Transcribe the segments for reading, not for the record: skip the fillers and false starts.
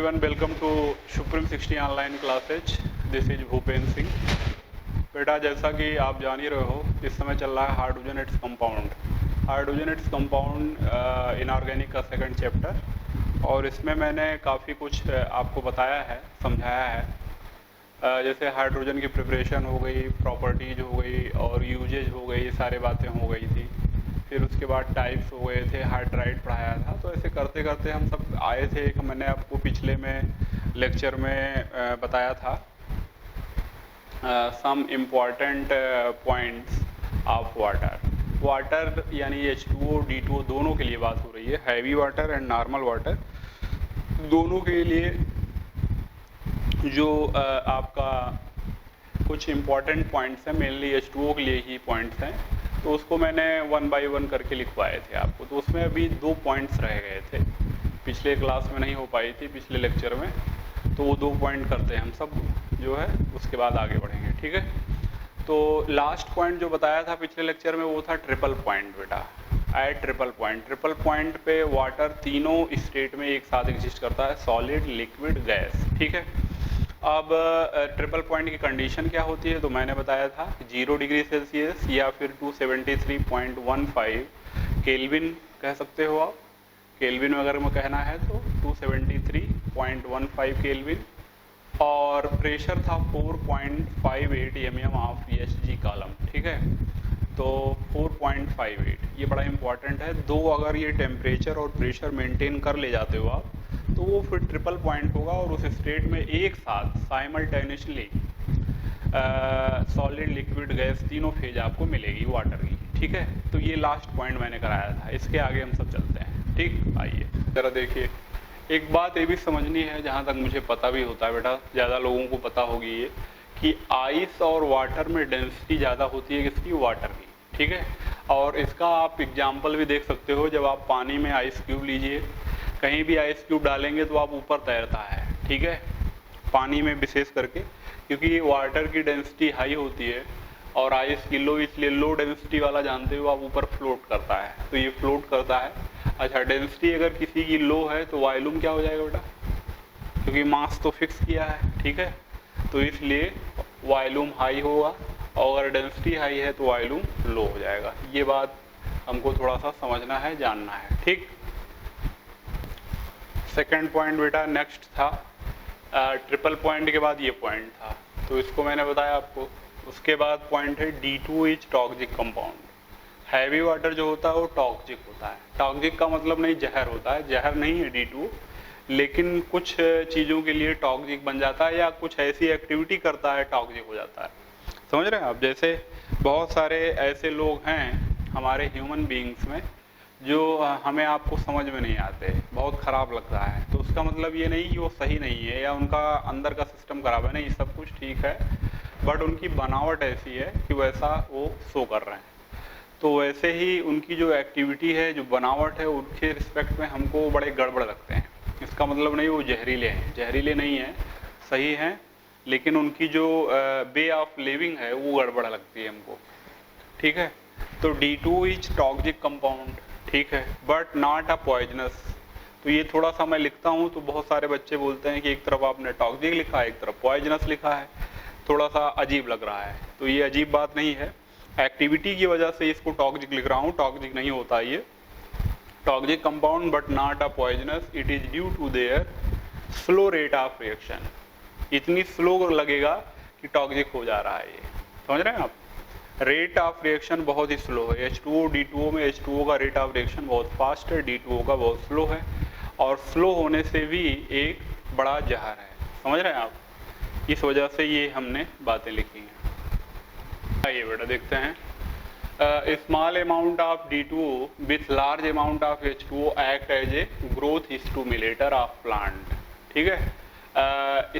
everyone, welcome to Supreme 60 online classes. This is Bhupen Singh. बेटा, जैसा कि आप जान ही रहे हो, इस समय चल रहा है हाइड्रोजनेट्स कंपाउंड इनऑर्गेनिक का सेकंड चैप्टर, और इसमें मैंने काफ़ी कुछ आपको बताया है, समझाया है। जैसे हाइड्रोजन की प्रिपरेशन हो गई, प्रॉपर्टीज हो गई और यूजेज हो गई, सारी बातें हो गई थी। फिर उसके बाद टाइप्स हो गए थे, हाइड्राइड पढ़ाया था। तो ऐसे करते करते हम सब आए थे। एक मैंने आपको पिछले में लेक्चर में बताया था some important points of water यानी H2O, D2O दोनों के लिए बात हो रही है। Heavy water and normal water दोनों के लिए जो आपका कुछ इम्पॉर्टेंट पॉइंट्स हैं, मेनली H2O के लिए ही पॉइंट्स हैं, तो उसको मैंने 1 बाय 1 करके लिखवाए थे आपको। तो उसमें अभी 2 पॉइंट्स रह गए थे, पिछले क्लास में नहीं हो पाई थी, पिछले लेक्चर में। तो वो 2 पॉइंट करते हैं हम सब जो है, उसके बाद आगे बढ़ेंगे, ठीक है। तो लास्ट पॉइंट जो बताया था पिछले लेक्चर में, वो था ट्रिपल पॉइंट। बेटा, ट्रिपल पॉइंट पे वाटर तीनों स्टेट में एक साथ एग्जिस्ट करता है, सॉलिड, लिक्विड, गैस, ठीक है। अब ट्रिपल पॉइंट की कंडीशन क्या होती है, तो मैंने बताया था 0 डिग्री सेल्सियस या फिर 273.15 केल्विन कह सकते हो आप। केल्विन में अगर मैं कहना है तो 273.15 केल्विन, और प्रेशर था 4.58 mm ऑफ ESG कॉलम, ठीक है। तो 4.58 ये बड़ा इंपॉर्टेंट है। दो अगर ये टेम्परेचर और प्रेशर मेंटेन कर ले जाते हो आप, तो वो फिर ट्रिपल पॉइंट होगा, और उस स्टेट में एक साथ साइमल्टेनियसली सॉलिड, लिक्विड, गैस तीनों फेज आपको मिलेगी वाटर की, ठीक है। तो ये लास्ट पॉइंट मैंने कराया था। इसके आगे हम सब चलते हैं, ठीक। आइए जरा देखिए, एक बात ये भी समझनी है, जहाँ तक मुझे पता भी होता है बेटा, ज़्यादा लोगों को पता होगी ये, कि आइस और वाटर में डेंसिटी ज़्यादा होती है किसकी, वाटर की, ठीक है। और इसका आप एग्जाम्पल भी देख सकते हो, जब आप पानी में आइस क्यूब लीजिए, कहीं भी आइस क्यूब डालेंगे तो आप ऊपर तैरता है, ठीक है, पानी में विशेष करके, क्योंकि वाटर की डेंसिटी हाई होती है और आइस की लो, इसलिए लो डेंसिटी वाला जानते हो आप, ऊपर फ्लोट करता है। तो ये फ्लोट करता है। अच्छा, डेंसिटी अगर किसी की लो है तो वॉल्यूम क्या हो जाएगा बेटा, क्योंकि मास तो फिक्स किया है, ठीक है, तो इसलिए वॉल्यूम हाई होगा, और अगर डेंसिटी हाई है तो वॉल्यूम लो हो जाएगा। ये बात हमको थोड़ा सा समझना है, जानना है, ठीक। सेकंड पॉइंट बेटा नेक्स्ट था, ट्रिपल पॉइंट के बाद ये पॉइंट था, तो इसको मैंने बताया आपको। उसके बाद पॉइंट है D2 is toxic compound. Heavy water जो होता है वो टॉक्सिक होता है। टॉक्सिक का मतलब नहीं जहर होता है, जहर नहीं है D2, लेकिन कुछ चीज़ों के लिए टॉक्सिक बन जाता है, या कुछ ऐसी एक्टिविटी करता है टॉक्सिक हो जाता है। समझ रहे हैं आप। जैसे बहुत सारे ऐसे लोग हैं हमारे ह्यूमन बीइंग्स में जो हमें आपको समझ में नहीं आते, बहुत ख़राब लगता है। तो उसका मतलब ये नहीं कि वो सही नहीं है या उनका अंदर का सिस्टम खराब है, नहीं, सब कुछ ठीक है, बट उनकी बनावट ऐसी है कि वैसा वो शो कर रहे हैं। तो वैसे ही उनकी जो एक्टिविटी है, जो बनावट है, उनके रिस्पेक्ट में हमको बड़े गड़बड़ लगते हैं। इसका मतलब नहीं वो जहरीले हैं, जहरीले नहीं हैं, सही हैं, लेकिन उनकी जो वे ऑफ लिविंग है वो गड़बड़ लगती है हमको, ठीक है। तो D2 इज टॉक्सिक कंपाउंड, ठीक है, बट नॉट अ पॉइजनस। तो ये थोड़ा सा मैं लिखता हूँ तो बहुत सारे बच्चे बोलते हैं कि एक तरफ आपने टॉक्सिक लिखा है, एक तरफ पॉइजनस लिखा है, थोड़ा सा अजीब लग रहा है। तो ये अजीब बात नहीं है, एक्टिविटी की वजह से इसको टॉक्सिक लिख रहा हूँ, टॉक्सिक नहीं होता ये। Toxic compound but not a poisonous, it is due to their slow rate of reaction. इतनी स्लो लगेगा कि टॉक्सिक हो जा रहा है ये, समझ रहे हैं आप। रेट ऑफ रिएक्शन बहुत ही स्लो है। H2O, D2O में H2O का रेट ऑफ रिएक्शन बहुत फास्ट है, D2O का बहुत स्लो है, और स्लो होने से भी एक बड़ा जहर है, समझ रहे हैं आप। इस वजह से ये हमने बातें लिखी हैं। आइए बेटा देखते हैं। Small amount of D2O with large amount of H2O act as a growth stimulator of plant, ठीक है।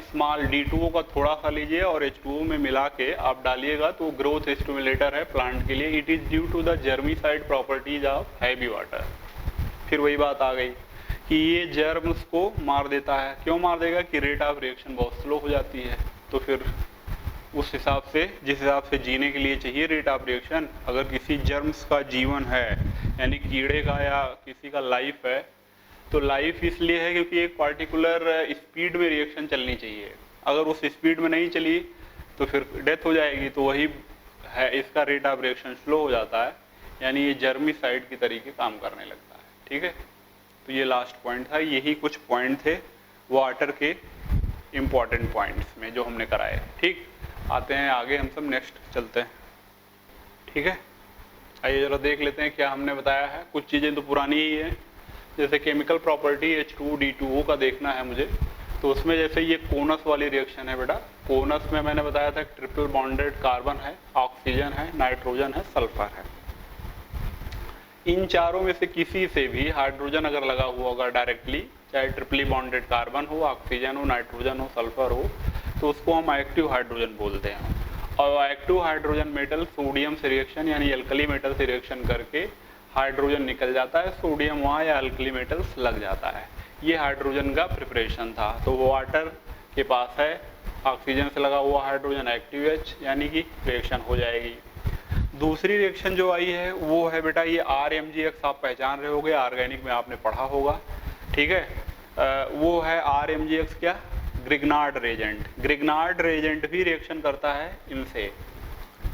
स्मॉल D2O का थोड़ा सा लीजिए और H2O में मिला के आप डालिएगा तो ग्रोथ स्टिमुलेटर है प्लांट के लिए। It is due to the germicide properties of heavy water. फिर वही बात आ गई कि ये जर्म्स को मार देता है। क्यों मार देगा, कि रेट ऑफ रिएक्शन बहुत स्लो हो जाती है। तो फिर उस हिसाब से, जिस हिसाब से जीने के लिए चाहिए रेट ऑफ रिएक्शन, अगर किसी जर्म्स का जीवन है, यानी कीड़े का या किसी का लाइफ है, तो लाइफ इसलिए है क्योंकि एक पार्टिकुलर स्पीड में रिएक्शन चलनी चाहिए, अगर उस स्पीड में नहीं चली तो फिर डेथ हो जाएगी। तो वही है, इसका रेट ऑफ रिएक्शन स्लो हो जाता है, यानी ये जर्मिसाइड की तरीके काम करने लगता है। ठीक है, तो ये लास्ट पॉइंट था। यही कुछ पॉइंट थे वाटर के इम्पॉर्टेंट पॉइंट्स में जो हमने कराए। ठीक, आते हैं आगे, हम सब नेक्स्ट चलते हैं। ठीक है, आइए जरा देख लेते हैं क्या हमने बताया है। कुछ चीज़ें तो पुरानी ही है, जैसे केमिकल प्रॉपर्टी H2D2O का देखना है मुझे। तो उसमें जैसे ये कोनस वाली रिएक्शन है बेटा, कोनस में मैंने बताया था ट्रिपल बॉन्डेड कार्बन है, ऑक्सीजन है, नाइट्रोजन है, सल्फर है। इन चारों में से किसी से भी हाइड्रोजन अगर लगा हुआ होगा डायरेक्टली, चाहे ट्रिपली बॉन्डेड कार्बन हो, ऑक्सीजन हो, नाइट्रोजन हो, सल्फर हो, तो उसको हम एक्टिव हाइड्रोजन बोलते हैं। और एक्टिव हाइड्रोजन मेटल सोडियम से रिएक्शन यानी अल्कली मेटल से रिएक्शन करके हाइड्रोजन निकल जाता है, सोडियम वहाँ या अल्कली मेटल्स लग जाता है। ये हाइड्रोजन का प्रिपरेशन था। तो वाटर के पास है ऑक्सीजन से लगा हुआ हाइड्रोजन एक्टिव H, यानी कि रिएक्शन हो जाएगी। दूसरी रिएक्शन जो आई है वो है बेटा ये RMgX, आप पहचान रहे होगे, ऑर्गेनिक में आपने पढ़ा होगा। ठीक है, वो है RMgX क्या, ग्रिग्नार्ड रेजेंट। ग्रिग्नार्ड रेजेंट भी रिएक्शन करता है इनसे,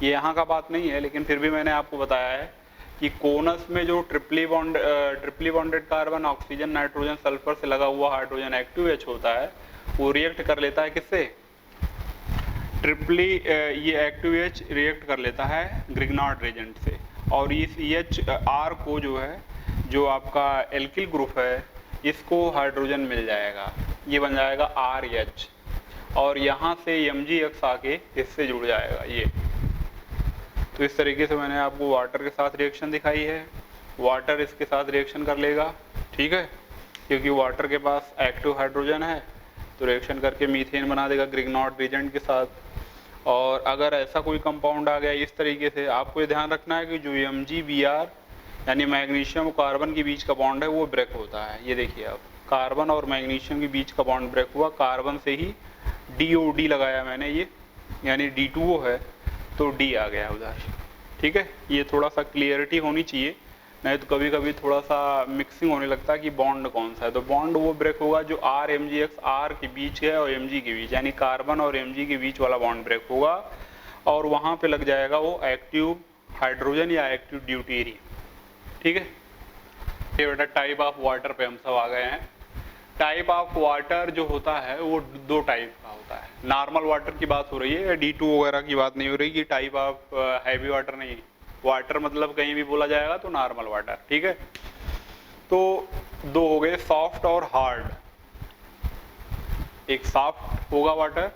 ये यहाँ का बात नहीं है, लेकिन फिर भी मैंने आपको बताया है कि कोनस में जो triply bonded carbon, oxygen, nitrogen, sulphur से लगा हुआ हाइड्रोजन एक्टिव H होता है, वो रिएक्ट कर लेता है किससे, ट्रिपली ये एक्टिव H रिएक्ट कर लेता है ग्रिग्नार्ड रेजेंट से। और इस R को जो है, जो आपका एल्किल ग्रुप है, इसको हाइड्रोजन मिल जाएगा, ये बन जाएगा RH, और यहाँ से MgX आके इससे जुड़ जाएगा ये। तो इस तरीके से मैंने आपको वाटर के साथ रिएक्शन दिखाई है। वाटर इसके साथ रिएक्शन कर लेगा, ठीक है, क्योंकि वाटर के पास एक्टिव हाइड्रोजन है, तो रिएक्शन करके मीथेन बना देगा ग्रिग्नार्ड रेजेंट के साथ। और अगर ऐसा कोई कंपाउंड आ गया इस तरीके से, आपको ये ध्यान रखना है कि जो MgBr यानी मैग्नीशियम और कार्बन के बीच का बॉन्ड है वो ब्रेक होता है। ये देखिए आप, कार्बन और मैग्नीशियम के बीच का बॉन्ड ब्रेक हुआ, कार्बन से ही DOD लगाया मैंने, ये यानी D2O है तो D आ गया उधर। ठीक है, ये थोड़ा सा क्लियरिटी होनी चाहिए, नहीं तो कभी कभी थोड़ा सा मिक्सिंग होने लगता है कि बॉन्ड कौन सा है। तो बॉन्ड वो ब्रेक होगा जो RMgX, R के बीच है और Mg के बीच, यानी कार्बन और Mg के बीच वाला बॉन्ड ब्रेक होगा, और वहाँ पे लग जाएगा वो एक्टिव हाइड्रोजन या एक्टिव ड्यूटेरियम। ठीक है, ये बेटा टाइप ऑफ वाटर पे हम सब आ गए हैं। टाइप ऑफ वाटर जो होता है वो दो टाइप का होता है। नॉर्मल वाटर की बात हो रही है, D2 वगैरह की बात नहीं हो रही कि टाइप ऑफ हैवी वाटर नहीं। वाटर मतलब कहीं भी बोला जाएगा तो नॉर्मल वाटर। ठीक है, तो दो हो गए, सॉफ्ट और हार्ड। एक सॉफ्ट होगा वाटर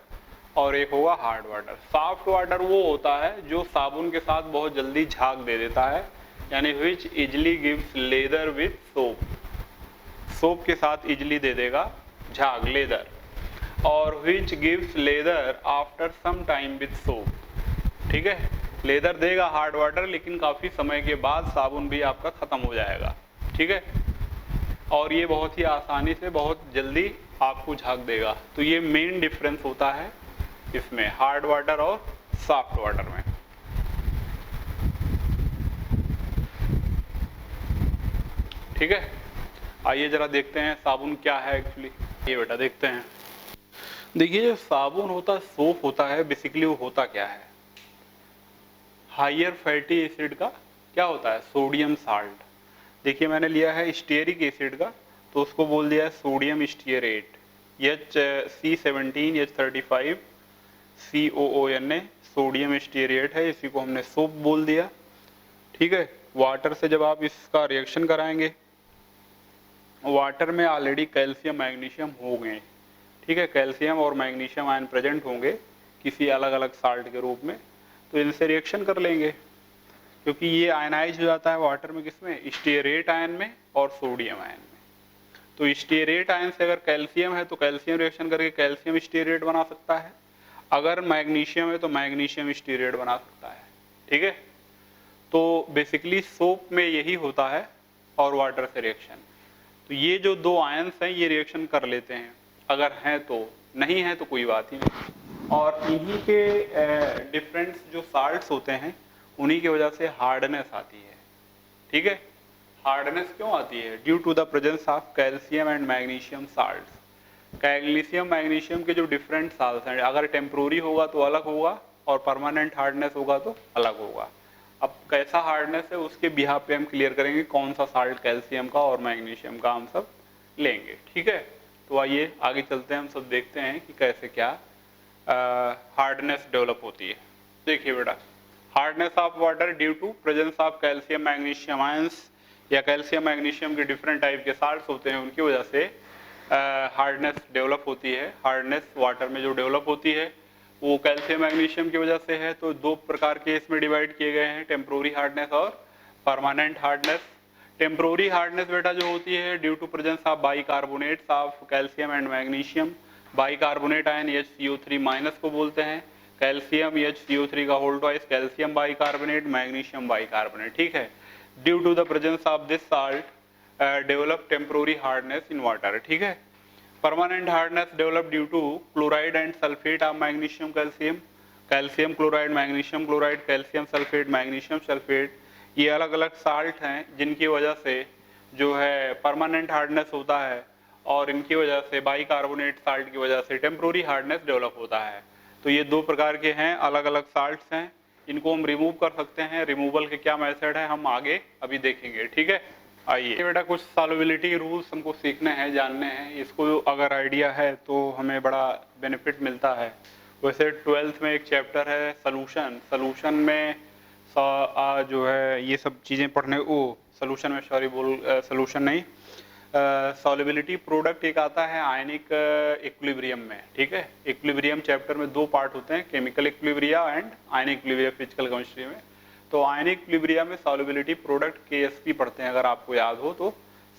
और एक होगा हार्ड वाटर। सॉफ्ट वाटर वो होता है जो साबुन के साथ बहुत जल्दी झाग दे देता है, यानी which easily gives lather with soap. Soap के साथ इजली दे देगा झाग, लेदर। और which gives lather after some time with soap. ठीक है, लेदर देगा हार्ड वाटर, लेकिन काफी समय के बाद साबुन भी आपका खत्म हो जाएगा। ठीक है, और ये बहुत ही आसानी से बहुत जल्दी आपको झाग देगा। तो ये मेन डिफरेंस होता है इसमें, हार्ड वाटर और सॉफ्ट वाटर में। ठीक है, आइए जरा देखते हैं साबुन क्या है एक्चुअली। ये बेटा देखते हैं, देखिए जो साबुन होता है, सोप होता है, बेसिकली वो होता क्या है, हाइयर फैटी एसिड का क्या होता है, सोडियम साल्ट। देखिए मैंने लिया है स्टीयरिक एसिड का, तो उसको बोल दिया है sodium stearate, HC17, H35 COONA, sodium stearate है, इसी को हमने सोप बोल दिया। ठीक है, वाटर से जब आप इसका रिएक्शन कराएंगे, वाटर में ऑलरेडी कैल्शियम मैग्नीशियम हो गए। ठीक है, कैल्शियम और मैग्नीशियम आयन प्रेजेंट होंगे किसी अलग अलग साल्ट के रूप में, तो इनसे रिएक्शन कर लेंगे, क्योंकि ये आयनाइज हो जाता है वाटर में, किसमें, स्टीयरेट आयन में और सोडियम आयन में। तो स्टीयरेट आयन से अगर कैल्शियम है तो कैल्शियम रिएक्शन करके कैल्शियम स्टीयरेट बना सकता है, अगर मैग्नीशियम है तो मैग्नीशियम स्टीयरेट बना सकता है। ठीक है, तो बेसिकली सोप में यही होता है और वाटर से रिएक्शन। तो ये जो दो आयंस हैं ये रिएक्शन कर लेते हैं, अगर हैं तो, नहीं है तो कोई बात ही नहीं। और इन्हीं के डिफरेंट जो साल्ट्स होते हैं उन्हीं की वजह से हार्डनेस आती है। ठीक है, हार्डनेस क्यों आती है? Due to the presence of calcium and magnesium salts. Calcium magnesium के जो डिफरेंट साल्ट्स हैं, अगर टेम्प्रोरी होगा तो अलग होगा और परमानेंट हार्डनेस होगा तो अलग होगा। अब कैसा हार्डनेस है उसके बिहाफ पे हम क्लियर करेंगे कौन सा साल्ट कैल्शियम का और मैग्नीशियम का हम सब लेंगे, ठीक है। तो आइए आगे चलते हैं, हम सब देखते हैं कि कैसे क्या हार्डनेस डेवलप होती है। देखिए बेटा, hardness of water due to presence of calcium magnesium ions या कैल्शियम मैग्नीशियम के डिफरेंट टाइप के साल्ट्स होते हैं, उनकी वजह से हार्डनेस डेवलप होती है। हार्डनेस वाटर में जो डेवलप होती है वो कैल्शियम मैग्नीशियम की वजह से है। तो दो प्रकार के इसमें डिवाइड किए गए हैं, टेम्प्रोरी हार्डनेस और परमानेंट हार्डनेस। टेम्प्रोरी हार्डनेस बेटा जो होती है due to presence of bicarbonates of calcium and magnesium. Bicarbonate ion HCO3 minus को बोलते हैं, कैल्शियम HCO3 का whole twice calcium bicarbonate, magnesium bicarbonate, ठीक है। Due to the presence of this salt develop temporary hardness in water, ठीक है। Permanent hardness develop due to chloride and sulphate of magnesium calcium. Calcium chloride, magnesium chloride, calcium sulphate, magnesium sulphate, ये अलग अलग salt हैं जिनकी वजह से जो है परमानेंट हार्डनेस होता है और इनकी वजह से बाइकार्बोनेट साल्ट की वजह से टेम्प्रोरी हार्डनेस डेवलप होता है। तो ये दो प्रकार के हैं, अलग अलग साल्ट्स हैं, इनको हम रिमूव कर सकते हैं। रिमूवल के क्या मेथड है हम आगे अभी देखेंगे, ठीक है। आइए बेटा, कुछ सॉल्युबिलिटी रूल्स हमको सीखने हैं, जानने हैं। इसको अगर आइडिया है तो हमें बड़ा बेनिफिट मिलता है। वैसे 12th में एक चैप्टर है सॉल्यूशन, सॉल्यूशन में जो है ये सब चीज़ें पढ़ने, सॉल्यूशन में सॉल्यूशन नहीं, सॉल्युबिलिटी प्रोडक्ट एक आता है आयनिक इक्विलिब्रियम में, ठीक है। इक्विलिब्रियम चैप्टर में दो पार्ट होते हैं, chemical equilibria and ionic equilibria physical chemistry में। तो आयनिक इक्विलिब्रिया में सॉल्युबिलिटी प्रोडक्ट KSP पढ़ते हैं, अगर आपको याद हो तो,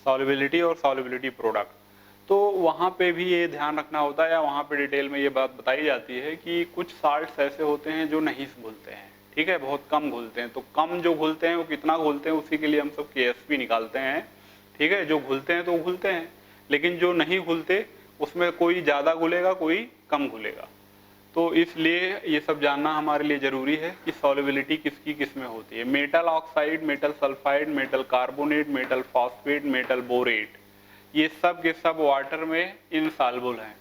सॉल्युबिलिटी और सॉल्युबिलिटी प्रोडक्ट। तो वहाँ पे भी ये ध्यान रखना होता है, या वहाँ पे डिटेल में ये बात बताई जाती है कि कुछ साल्ट्स ऐसे होते हैं जो नहीं घुलते हैं, ठीक है, बहुत कम घुलते हैं। तो कम जो घुलते हैं वो कितना घुलते हैं उसी के लिए हम सब KSP निकालते हैं, ठीक है। जो घुलते हैं तो घुलते हैं, लेकिन जो नहीं घुलते उसमें कोई ज़्यादा घुलेगा कोई कम घुलेगा। तो इसलिए ये सब जानना हमारे लिए ज़रूरी है कि सॉल्युबिलिटी किसकी किस में होती है। Metal oxide, metal sulphide, metal carbonate, metal phosphate, metal borate, ये सब के सब वाटर में इनसॉल्युबल हैं।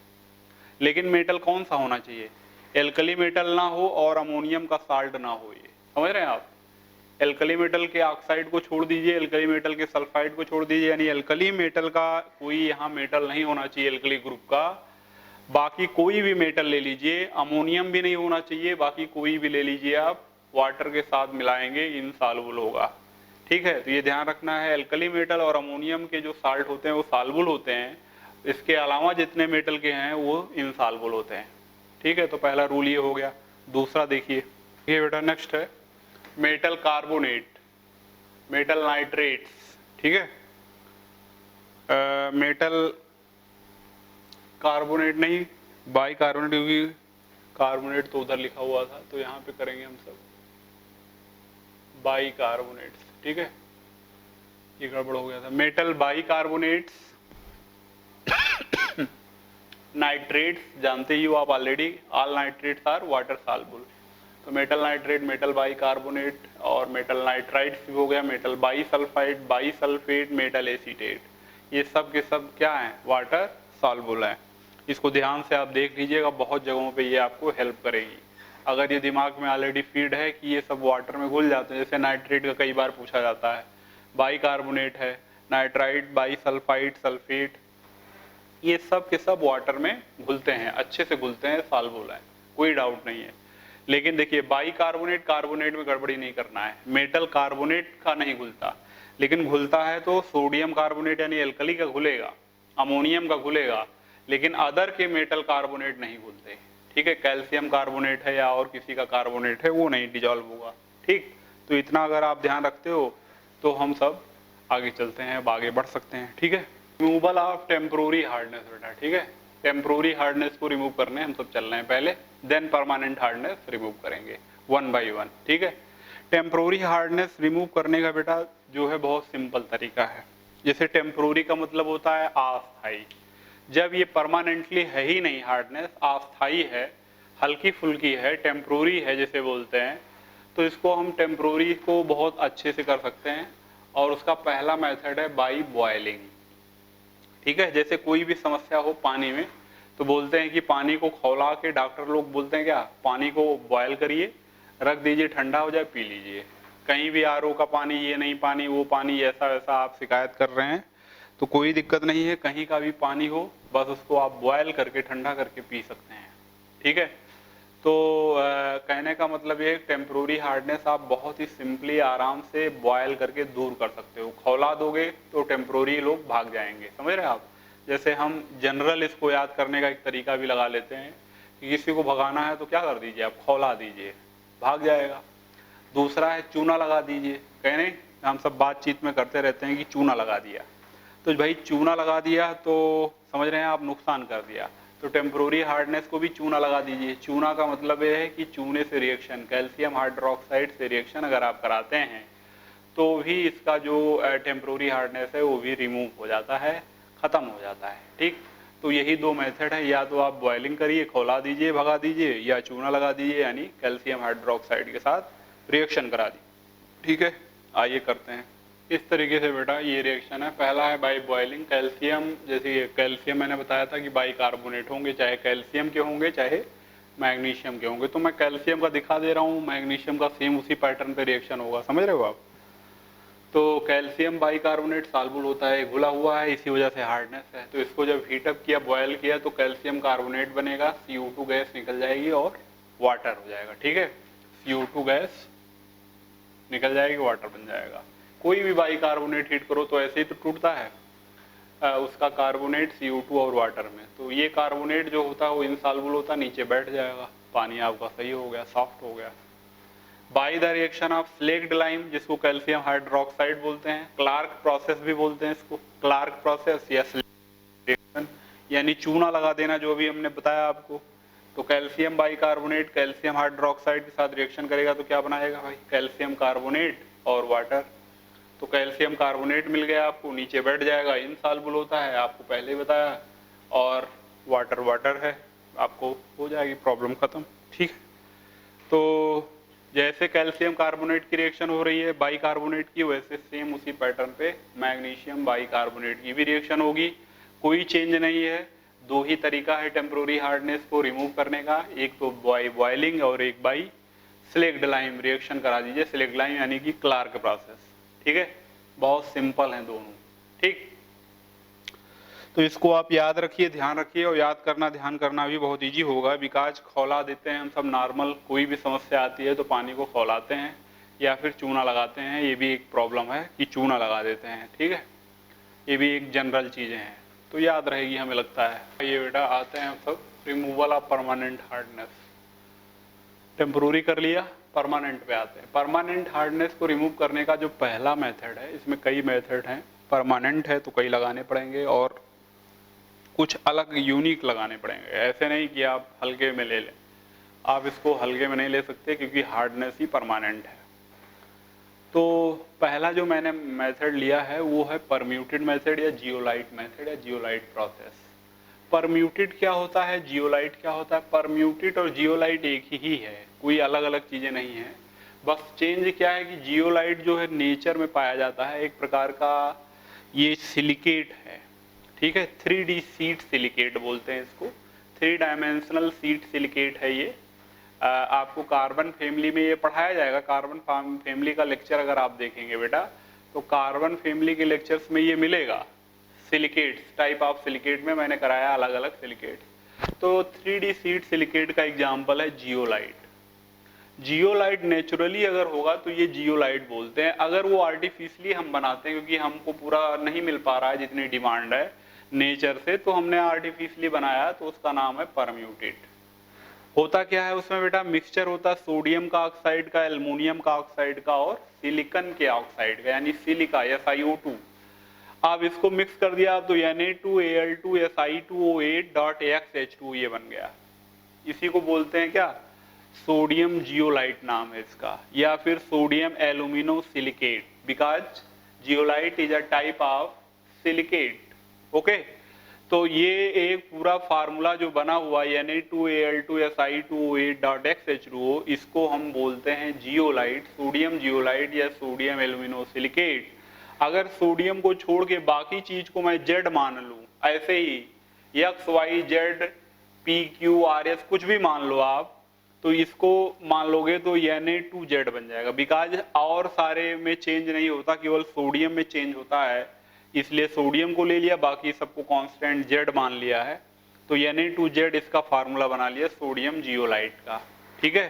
लेकिन मेटल कौन सा होना चाहिए? एल्कली मेटल ना हो और अमोनियम का साल्ट ना हो, ये समझ रहे हैं आप। एल्कली मेटल के ऑक्साइड को छोड़ दीजिए, एल्कली मेटल के सल्फाइड को छोड़ दीजिए, यानी एल्कली मेटल का कोई यहाँ मेटल नहीं होना चाहिए एल्कली ग्रुप का। बाकी कोई भी मेटल ले लीजिए, अमोनियम भी नहीं होना चाहिए, बाकी कोई भी ले लीजिए आप, वाटर के साथ मिलाएंगे इनसॉल्युबल होगा, ठीक है। तो ये ध्यान रखना है, एल्कली मेटल और अमोनियम के जो साल्ट होते हैं वो सॉल्युबल होते हैं, इसके अलावा जितने मेटल के हैं वो इनसॉल्युबल होते हैं, ठीक है। तो पहला रूल ये हो गया। दूसरा देखिए, ये बेटा नेक्स्ट है मेटल कार्बोनेट, मेटल नाइट्रेट्स, ठीक है। मेटल कार्बोनेट नहीं, बाइकार्बोनेट, क्योंकि कार्बोनेट तो उधर लिखा हुआ था, तो यहाँ पे करेंगे हम सब बाइकार्बोनेट्स, ठीक है। ये गड़बड़ हो गया था। मेटल बाइकार्बोनेट्स, नाइट्रेट्स जानते ही हो आप already, all nitrates are water soluble. तो मेटल नाइट्रेट, मेटल बाइकार्बोनेट और मेटल नाइट्राइट्स भी हो गया, metal bisulphide, bisulphate, metal acetate, ये सब के सब क्या हैं? वाटर सॉल्युबल हैं। इसको ध्यान से आप देख लीजिएगा, बहुत जगहों पे ये आपको हेल्प करेगी। अगर ये दिमाग में ऑलरेडी फीड है कि ये सब वाटर में घुल जाते हैं, जैसे नाइट्रेट का कई बार पूछा जाता है, बाइकार्बोनेट है, नाइट्राइट, बाईसल्फाइड, सल्फेट, ये सब के सब वाटर में घुलते हैं, अच्छे से घुलते हैं, सॉल्युबल हैं, कोई डाउट नहीं है। लेकिन देखिए बाइकार्बोनेट, कार्बोनेट में गड़बड़ी नहीं करना है। मेटल कार्बोनेट का नहीं घुलता, लेकिन घुलता है तो सोडियम कार्बोनेट यानी एल्कली का घुलेगा, अमोनियम का घुलेगा, लेकिन अदर के मेटल कार्बोनेट नहीं घुलते, ठीक है। कैल्शियम कार्बोनेट है या और किसी का कार्बोनेट है वो नहीं डिजॉल्व होगा, ठीक। तो इतना अगर आप ध्यान रखते हो तो हम सब आगे चलते हैं, अब आगे बढ़ सकते हैं, ठीक है। रिमूवल ऑफ टेम्प्रोरी हार्डनेस बेटा, ठीक है। टेम्प्रोरी हार्डनेस को रिमूव करने हम सब चल रहे हैं पहले, देन परमानेंट हार्डनेस रिमूव करेंगे वन बाई वन, ठीक है। टेम्प्रोरी हार्डनेस रिमूव करने का बेटा जो है बहुत सिंपल तरीका है। जैसे टेम्प्रोरी का मतलब होता है अस्थाई, जब ये परमानेंटली है ही नहीं हार्डनेस, अस्थाई है, हल्की फुल्की है, टेम्प्रोरी है जैसे बोलते हैं, तो इसको हम टेम्प्रोरी को बहुत अच्छे से कर सकते हैं और उसका पहला मेथड है बाई बॉयलिंग। ठीक है, जैसे कोई भी समस्या हो पानी में तो बोलते हैं कि पानी को खौला के, डॉक्टर लोग बोलते हैं क्या, पानी को बॉयल करिए, रख दीजिए, ठंडा हो जाए, पी लीजिए। कहीं भी आरओ का पानी, ये नहीं पानी, वो पानी, ऐसा वैसा आप शिकायत कर रहे हैं तो कोई दिक्कत नहीं है, कहीं का भी पानी हो बस उसको आप बॉयल करके ठंडा करके पी सकते हैं। ठीक है, तो कहने का मतलब ये टेम्प्रोरी हार्डनेस आप बहुत ही सिंपली आराम से बॉयल करके दूर कर सकते हो। खौला दोगे तो टेम्प्रोरी लोग भाग जाएंगे, समझ रहे हैं आप। जैसे हम जनरल इसको याद करने का एक तरीका भी लगा लेते हैं कि किसी को भगाना है तो क्या कर दीजिए आप, खौला दीजिए, भाग जाएगा। दूसरा है चूना लगा दीजिए, कहने हम सब बातचीत में करते रहते हैं कि चूना लगा दिया, तो भाई चूना लगा दिया तो समझ रहे हैं आप, नुकसान कर दिया। तो टेम्प्रोरी हार्डनेस को भी चूना लगा दीजिए। चूना का मतलब ये है कि चूने से रिएक्शन, कैल्शियम हाइड्रोक्साइड से रिएक्शन अगर आप कराते हैं तो भी इसका जो टेम्प्रोरी हार्डनेस है वो भी रिमूव हो जाता है, खत्म हो जाता है। ठीक, तो यही दो मेथड है, या तो आप बॉइलिंग करिए, खौला दीजिए, भगा दीजिए, या चूना लगा दीजिए यानी कैल्शियम हाइड्रोक्साइड के साथ रिएक्शन करा दीजिए। ठीक है, आइए करते हैं इस तरीके से बेटा। ये रिएक्शन है, पहला है बाई बॉइलिंग। कैल्शियम, जैसे ये कैल्शियम मैंने बताया था कि बाई कार्बोनेट होंगे, चाहे कैल्शियम के होंगे चाहे मैग्नीशियम के होंगे। तो मैं कैल्शियम का दिखा दे रहा हूँ, मैग्नीशियम का सेम उसी पैटर्न पे रिएक्शन होगा, समझ रहे हो आप। तो कैल्शियम बाई कार्बोनेट सॉल्युबल होता है, घुला हुआ है, इसी वजह से हार्डनेस है। तो इसको जब हीटअप किया, बॉयल किया तो कैल्शियम कार्बोनेट बनेगा, CO2 गैस निकल जाएगी और वाटर हो जाएगा। ठीक है, CO2 गैस निकल जाएगी, वाटर बन जाएगा। कोई भी बाई कार्बोनेट हीट करो तो ऐसे ही तो टूटता है उसका कार्बोनेट CO2 और वाटर में। तो ये कार्बोनेट जो होता है वो इनसॉल्युबल होता है, नीचे बैठ जाएगा, पानी आपका सही हो गया, सॉफ्ट हो गया। By the reaction of slaked lime, जिसको कैल्शियम हाइड्रोक्साइड बोलते हैं, क्लार्क प्रोसेस भी बोलते हैं इसको, क्लार्क प्रोसेस या रिएक्शन, यानी चूना लगा देना, जो भी हमने बताया आपको। तो calcium by carbonate calcium hydroxide के साथ रिएक्शन करेगा तो क्या बनाएगा भाई, कैल्शियम कार्बोनेट और वाटर। तो कैल्शियम कार्बोनेट मिल गया आपको, नीचे बैठ जाएगा, इनसॉल्युबल होता है, आपको पहले ही बताया, और वाटर वाटर है, आपको हो जाएगी प्रॉब्लम खत्म। ठीक, तो जैसे कैल्शियम कार्बोनेट की रिएक्शन हो रही है बाई कार्बोनेट की, वैसे सेम उसी पैटर्न पे मैग्नीशियम बाई कार्बोनेट की भी रिएक्शन होगी। कोई चेंज नहीं है, दो ही तरीका है टेम्प्रोरी हार्डनेस को रिमूव करने का, एक तो बाई बॉइलिंग और एक बाई स्लेक्ड लाइम रिएक्शन करा दीजिए। स्लेक्ड लाइम यानी कि क्लार्क प्रोसेस। ठीक है, बहुत सिंपल हैं दोनों। ठीक, तो इसको आप याद रखिए, ध्यान रखिए, और याद करना ध्यान करना भी बहुत इजी होगा, बिकॉज खौला देते हैं हम सब नॉर्मल, कोई भी समस्या आती है तो पानी को खौलाते हैं या फिर चूना लगाते हैं। ये भी एक प्रॉब्लम है कि चूना लगा देते हैं। ठीक है, ये भी एक जनरल चीज़ें हैं, तो याद रहेगी हमें लगता है। ये बेटा आते हैं हम सब removal of permanent hardness. Temporary कर लिया, परमानेंट पे आते हैं। परमानेंट हार्डनेस को रिमूव करने का जो पहला मेथड है, इसमें कई मेथड हैं, परमानेंट है तो कई लगाने पड़ेंगे और कुछ अलग यूनिक लगाने पड़ेंगे। ऐसे नहीं कि आप हल्के में ले लें, आप इसको हल्के में नहीं ले सकते क्योंकि हार्डनेस ही परमानेंट है। तो पहला जो मैंने मेथड लिया है वो है परम्यूटेड मेथड या जियोलाइट मेथड या जियोलाइट प्रोसेस। परम्यूटेड क्या होता है, जियोलाइट क्या होता है? परम्यूटेड और जियोलाइट एक ही है, कोई अलग अलग चीज़ें नहीं है। बस चेंज क्या है कि जियोलाइट जो है नेचर में पाया जाता है, एक प्रकार का ये सिलिकेट है। ठीक है, 3D सीट सिलिकेट बोलते हैं इसको, 3 डायमेंशनल सीट सिलिकेट है ये। आपको कार्बन फैमिली में ये पढ़ाया जाएगा। कार्बन फैमिली का लेक्चर अगर आप देखेंगे बेटा तो कार्बन फैमिली के लेक्चर्स में ये मिलेगा। सिलिकेट्स, टाइप ऑफ सिलिकेट में मैंने कराया अलग अलग सिलिकेट। तो 3D सीट सिलिकेट का एग्जाम्पल है जियोलाइट। जियोलाइट नेचुरली अगर होगा तो ये जियोलाइट बोलते हैं। अगर वो आर्टिफिशियली हम बनाते हैं क्योंकि हमको पूरा नहीं मिल पा रहा है जितनी डिमांड है नेचर से, तो हमने आर्टिफिशियली बनाया, तो उसका नाम है परम्यूटेड। होता क्या है उसमें बेटा, मिक्सचर होता है सोडियम का ऑक्साइड का, एल्युमिनियम का ऑक्साइड का और सिलिकॉन के ऑक्साइड का, यानी सिलिका SiO2। आप इसको मिक्स कर दिया आप तो Na2Al2Si2O8.XH2 ये बन गया। इसी को बोलते हैं क्या, सोडियम जियोलाइट नाम है इसका, या फिर sodium alumino silicate, because zeolite is a type of silicate. Okay, तो ये एक पूरा फार्मूला जो बना हुआ Na2Al2Si2O8.XH2O, इसको हम बोलते हैं जियोलाइट, सोडियम जियोलाइट या सोडियम एल्यूमिनो सिलिकेट। अगर सोडियम को छोड़ के बाकी चीज को मैं जेड मान लूं, ऐसे ही X Y Z P Q R S कुछ भी मान लो आप, तो इसको मान लोगे तो Na2Z बन जाएगा। बिकॉज और सारे में चेंज नहीं होता, केवल सोडियम में चेंज होता है, इसलिए सोडियम को ले लिया, बाकी सबको कांस्टेंट जेड मान लिया है। तो Na2Z इसका फार्मूला बना लिया सोडियम जियोलाइट का। ठीक है,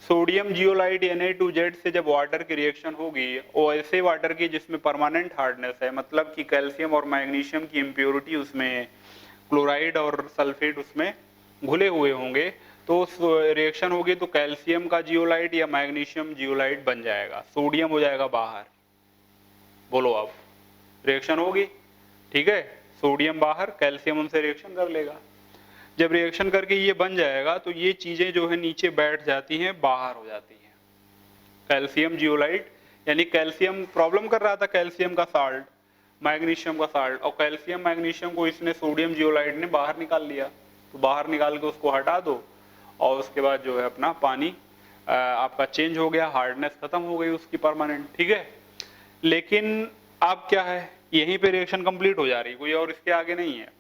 सोडियम जियोलाइट Na2Z से जब वाटर की रिएक्शन होगी, वो ऐसे वाटर की जिसमें परमानेंट हार्डनेस है, मतलब कि कैल्शियम और मैग्नीशियम की इम्प्योरिटी उसमें, क्लोराइड और सल्फेट उसमें घुले हुए होंगे, तो रिएक्शन होगी तो कैल्शियम का जियोलाइट या मैग्नीशियम जियोलाइट बन जाएगा, सोडियम हो जाएगा बाहर। बोलो आप, रिएक्शन होगी, ठीक है, सोडियम बाहर, कैल्शियम उनसे रिएक्शन कर लेगा। जब रिएक्शन करके ये बन जाएगा तो ये चीजें जो है नीचे बैठ जाती हैं, बाहर हो जाती हैं। कैल्शियम जियोलाइट यानी कैल्शियम प्रॉब्लम कर रहा था, कैल्शियम का साल्ट, मैग्नीशियम का साल्ट, और कैल्शियम मैग्नीशियम को इसने सोडियम जियोलाइट ने बाहर निकाल लिया। तो बाहर निकाल के उसको हटा दो और उसके बाद जो है अपना पानी आपका चेंज हो गया, हार्डनेस खत्म हो गई उसकी परमानेंट। ठीक है, लेकिन अब क्या है, यहीं पे रिएक्शन कंप्लीट हो जा रही, कोई और इसके आगे नहीं है।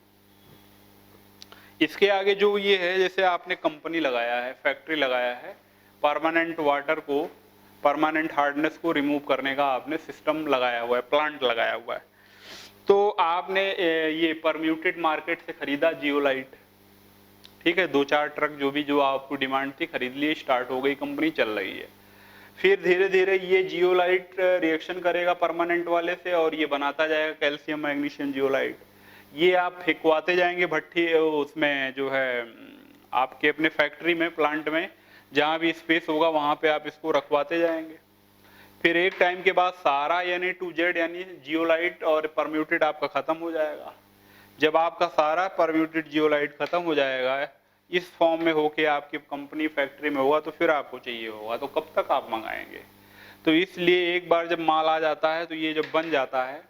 इसके आगे जो ये है, जैसे आपने कंपनी लगाया है, फैक्ट्री लगाया है, परमानेंट वाटर को, परमानेंट हार्डनेस को रिमूव करने का आपने सिस्टम लगाया हुआ है, प्लांट लगाया हुआ है। तो आपने ये परम्यूटेड मार्केट से खरीदा जियोलाइट, ठीक है, 2-4 ट्रक जो आपको डिमांड थी खरीद लिए, स्टार्ट हो गई, कंपनी चल रही है। फिर धीरे धीरे ये जियोलाइट रिएक्शन करेगा परमानेंट वाले से और ये बनाता जाएगा कैल्शियम मैग्नीशियम जियोलाइट। ये आप फेंकवाते जाएंगे भट्टी उसमें जो है आपके अपने फैक्ट्री में, प्लांट में, जहां भी स्पेस होगा वहां पे आप इसको रखवाते जाएंगे। फिर एक टाइम के बाद सारा Na2Z यानी जियोलाइट और परम्यूटेड आपका खत्म हो जाएगा। जब आपका सारा परम्यूटेड जियोलाइट खत्म हो जाएगा, इस फॉर्म में होके आपकी कंपनी फैक्ट्री में होगा, तो फिर आपको चाहिए होगा, तो कब तक आप मंगाएंगे। तो इसलिए एक बार जब माल आ जाता है तो ये जब बन जाता है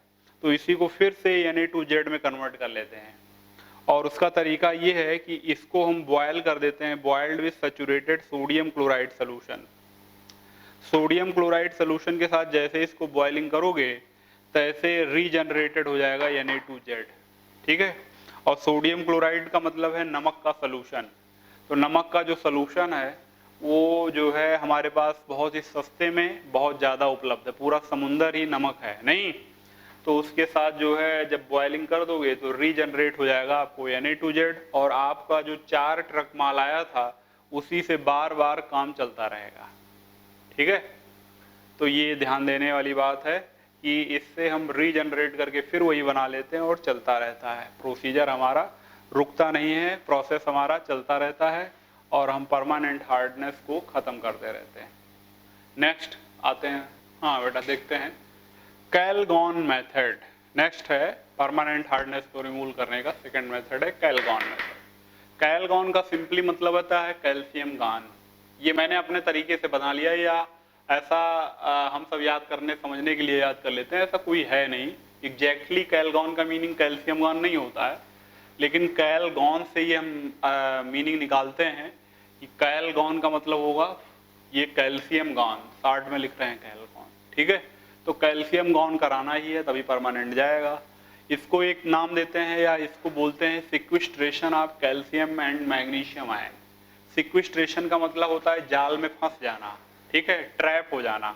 तो इसी को फिर से Na2Z में कन्वर्ट कर लेते हैं। और उसका तरीका ये है कि इसको हम बॉयल कर देते हैं, boiled with saturated sodium chloride solution. Sodium chloride solution के साथ जैसे इसको बॉइलिंग करोगे तैसे रीजनरेटेड हो जाएगा Na2Z। ठीक है, और सोडियम क्लोराइड का मतलब है नमक का सोल्यूशन। तो नमक का जो सोल्यूशन है वो जो है हमारे पास बहुत ही सस्ते में बहुत ज़्यादा उपलब्ध है, पूरा समुंदर ही नमक है नहीं। तो उसके साथ जो है जब बॉइलिंग कर दोगे तो रीजनरेट हो जाएगा आपको Na2Z, और आपका जो 4 ट्रक माल आया था उसी से बार बार काम चलता रहेगा। ठीक है, तो ये ध्यान देने वाली बात है कि इससे हम रीजनरेट करके फिर वही बना लेते हैं और चलता रहता है, प्रोसीजर हमारा रुकता नहीं है, प्रोसेस हमारा चलता रहता है और हम परमानेंट हार्डनेस को खत्म करते रहते हैं। नेक्स्ट आते हैं, हाँ बेटा देखते हैं, कैलगॉन मेथड। नेक्स्ट है परमानेंट हार्डनेस को रिमूव करने का सेकंड मेथड है कैलगॉन मेथड। कैलगॉन का सिंपली मतलब होता है कैल्शियम गान। ये मैंने अपने तरीके से बना लिया, या ऐसा हम सब याद करने समझने के लिए याद कर लेते हैं, ऐसा कोई है नहीं। एग्जैक्टली कैलगॉन का मीनिंग कैल्शियम गान नहीं होता है, लेकिन कैलगॉन से ही हम मीनिंग निकालते हैं कि कैलगॉन का मतलब होगा ये कैल्शियम गान, शार्ट में लिख रहे हैं कैलगॉन। ठीक है, तो कैल्शियम गॉन कराना ही है तभी परमानेंट जाएगा। इसको एक नाम देते हैं या इसको बोलते हैं sequestration of calcium and magnesium ion. Sequestration का मतलब होता है जाल में फंस जाना, ठीक है, ट्रैप हो जाना।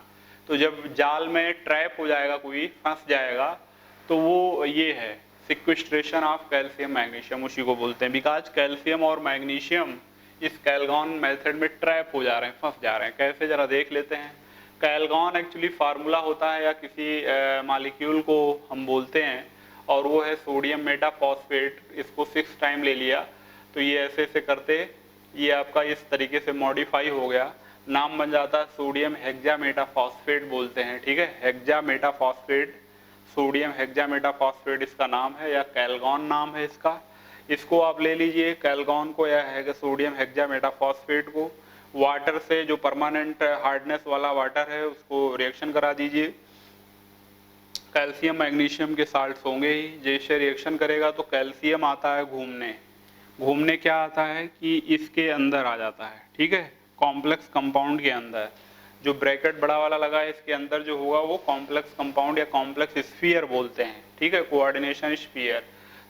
तो जब जाल में ट्रैप हो जाएगा, कोई फंस जाएगा, तो वो ये है सिक्विस्ट्रेशन ऑफ कैल्शियम मैग्नीशियम, उसी को बोलते हैं। बिकॉज कैल्शियम और मैग्नीशियम इस कैलगॉन मेथड में ट्रैप हो जा रहे हैं, फंस जा रहे हैं। कैसे, जरा देख लेते हैं। कैलगॉन एक्चुअली फार्मूला होता है या किसी मॉलिक्यूल को हम बोलते हैं, और वो है सोडियम मेटाफॉस्फेट। इसको 6 टाइम ले लिया तो ये ऐसे ऐसे करते ये आपका इस तरीके से मॉडिफाई हो गया, नाम बन जाता है सोडियम हेक्सामेटाफॉस्फेट बोलते हैं। ठीक है, हेक्सामेटाफॉस्फेट, सोडियम हेक्सामेटाफॉस्फेट इसका नाम है, या कैलगॉन नाम है इसका। इसको आप ले लीजिए कैलगॉन को या सोडियम हेक्सामेटाफॉस्फेट को, वाटर से, जो परमानेंट हार्डनेस वाला वाटर है उसको रिएक्शन करा दीजिए। कैल्शियम मैग्नीशियम के साल्ट्स होंगे ही, जैसे रिएक्शन करेगा तो कैल्शियम आता है घूमने। घूमने क्या आता है कि इसके अंदर आ जाता है, ठीक है, कॉम्प्लेक्स कंपाउंड के अंदर। जो ब्रैकेट बड़ा वाला लगा है इसके अंदर जो होगा वो कॉम्प्लेक्स कंपाउंड या कॉम्प्लेक्स स्फीयर बोलते हैं, ठीक है, कोऑर्डिनेशन स्फीयर।